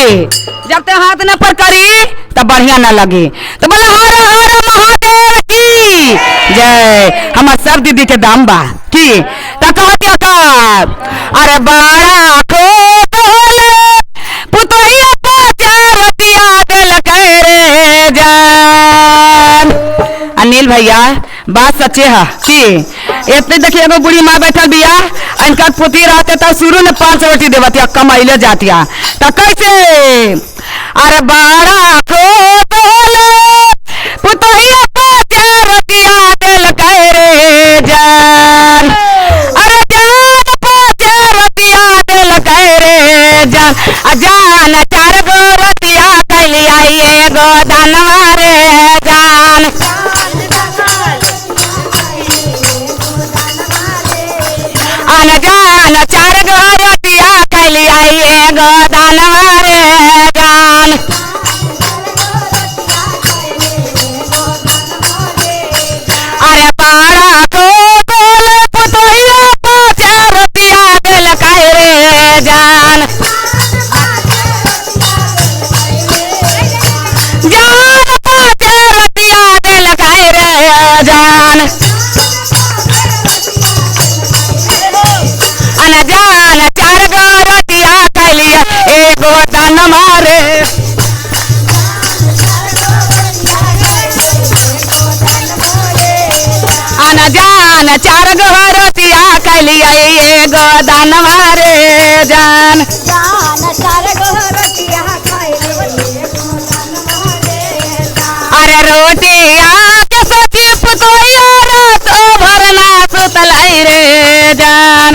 जब ते हाथ न पर करी तब बढ़िया न लगे। तो बोला हर हर महादेव की जय। हमार सब दीदी के दाम बा की कहतिया का अरे बड़ा खो पुतोहिया पाचारतिया दिल रे जान। अनिल भैया बात सच्चे है कि इतने देखिए एगो बूढ़ी माँ बैठल बिया इनका पुती रहते तो शुरू में 5 रोटी देवतिया कमाइले जातिया तो कैसे अरे बड़ा पुतोहिया पाचारतिया दिल रे जान। अरे जान पाचारतिया दिल रे जान। जान 4 गो रोटिया कैली आई एगो दानवा रे जान। जान 4 गो रोटिया कैली आई एगो दानवा रे जान। अरे पारा को बोले पुतोहिया पाचारतिया दिल रे जान। जान पाचारतिया दिल रे जान। जान 4 गो रोटिया कैली एगो दानवा रे। जान 4 गो रोटिया कैली एगो दानवा रे जान। अरे रोटिया के सोची पुतोहिया रात भरना सुतल रे जान।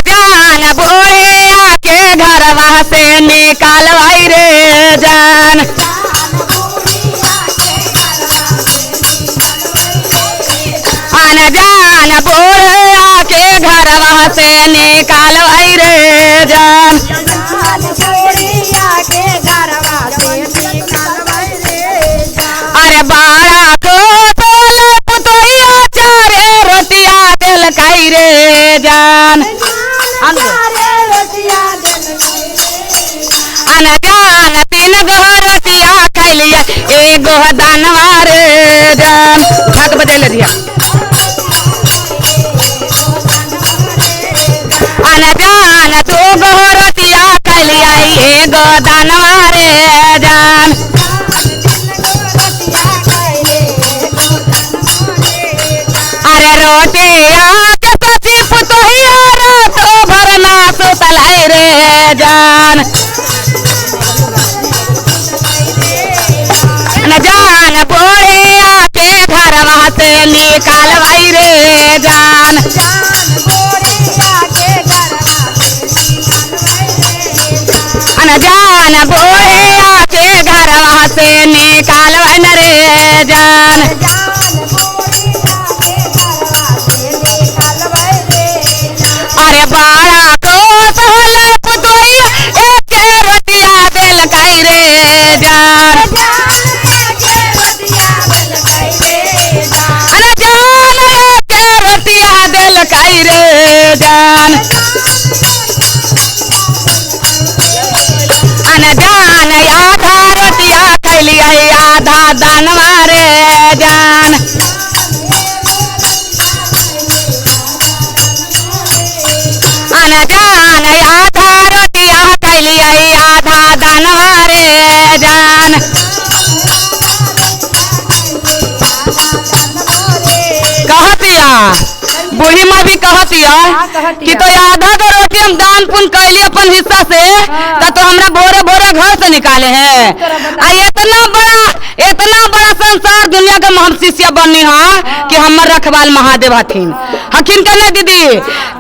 जान बोरे आके घरवा से निकालवाई रे जान। जान बोरे आके घरवा से निकालवाई रे जान। अरे बारा को बोले पुतोहिया 4 रोटिया दिल रे जान। जान 3 गो रोटिया कैली एगो दानवा रे जान। हाथ बजे ले दिया। जान 2 गो रोटिया कैली एगो दानवा रे जान। अरे रोटिया के सोची पुतोहिया रात भरना सुतल रे जान। जान बोरे आके घरवा से निकालवाई रे जान। जान बोरे आके घरवा से निकालवाई रे जान। अरे बारा को बोले पुतोहिया 1 रोटिया दिल रे जान। जान 1 रोटिया दिल रे जान। जान आधा रोटिया कैली आधा दानवा रे जान। जान आधा रोटिया कैली आधा दानवा रे जान। कहतिया बूढ़ी माँ भी कहतिया कि तो आधा गो रोटी हम दान पुण्य कैली अपन हिस्सा से तो हमरा भोरे भोरे घर से निकाले हैं। इतना बड़ा संसार दुनिया के हम शिष्य बननी है कि हमर रखवाल महादेव हथिन हकिन के नहीं दीदी।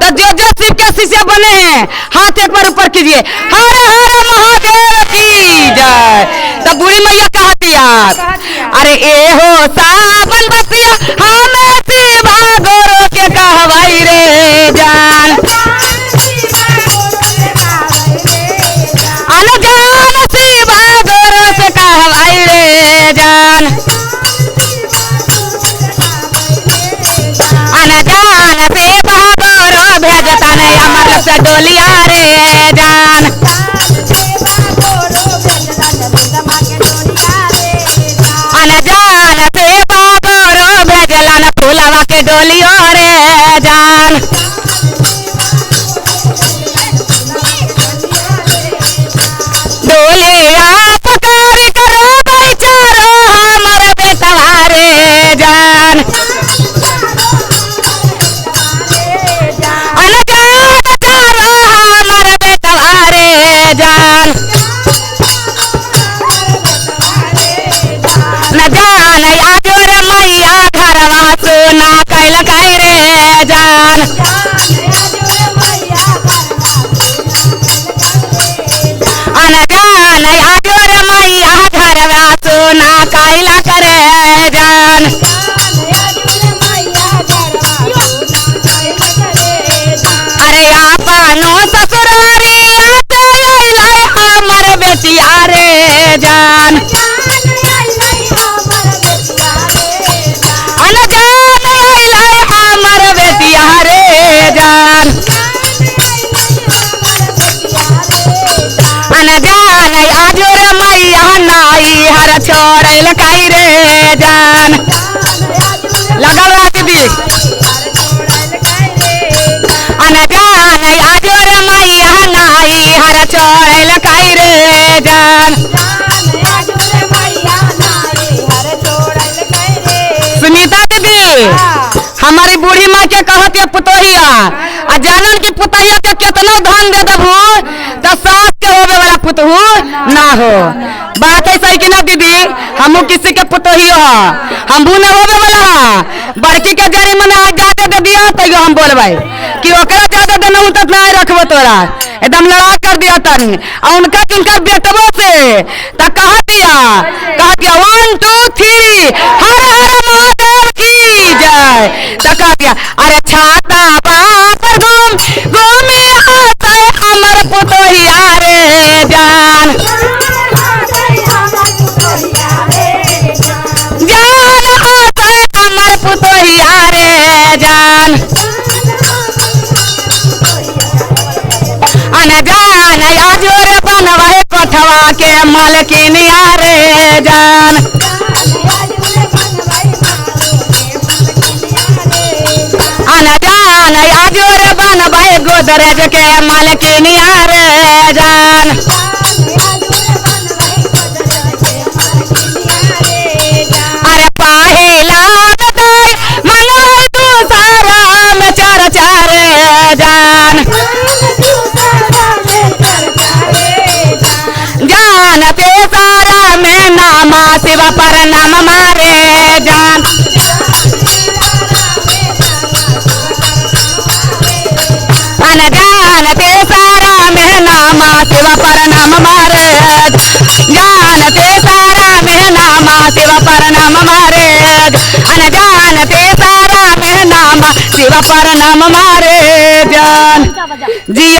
तो जो शिव के शिष्य बने हैं हाथ एक बार ऊपर कीजिए। हर हर महादेव की जय। तो बूढ़ी मैया कहतिया अरे ए हो सावन बसिया हमें शिवा गोरो के कहवाई रे जान। जान शिवा गोरो से कहवाई रे जान। जान शिवा गोरो भेजता नहीं अमर से डोलिया रे जान अन जान से बाबरो भेजलन फूलवा के डोलियो रे जान डोलिया पकार करो बेचारो हमर बेटवा रे जान अन जान चारो हमर बेटवा रे जान न जान आजोर मैया घरवा सुना कैल कै रे जान अन जान आजोर मैया घरवा सुना कैल करे जान अरे आपनो ससुरारिया से अइलै हमर बेटिया रे जान अन जान अइलै हमर बेटिया रे जान अन जान आजोर मैया नाई हर छोड़ल कै रे जान लगल बा दीदी अन जान आजोर मैया नाई हर छोड़ल कै रे जान सुनीता दीदी हमारी बूढ़ी माँ के कहती पुतोहिया आ जानन की पुतोहिया के कितना धन दे देबू तो सास के होवे वाला पुतहू ना हो बात ऐसा ही कि ना दीदी हमू किसी के पुतोहियो हमू न होवे वाला बड़की के जरी में आज ज्यादा दे दिया तो हम बोलबे कि ओकरा ज्यादा देना तो ना रखबो तोरा एकदम लड़ा कर दिया तनी और उनका किनका बेटबो से तो कह दिया 1 2 3 हर हर महादेव की जय तो कह दिया अरे छाता बाप घूमे आते हमर पुतोहिया रे जान जान आते हमर पुतोहिया रे जान अन जान आजोर बनवा कोठवा के मालकिनिया रे जान अन जान आजोर बनवा गोदरेज के मालकिनिया रे जान अरे पहिला दाई मंगल दूसरा में चर्चा रे जान जान तेसारा में नामा शिव पर नाम मारे जान अन जान तेसारा में नामा शिव पर नाम मारे जान तेसारा में नामा शिव पर नाम मारे अन जान तेसारा में नामा शिव पर नाम मारे जान जी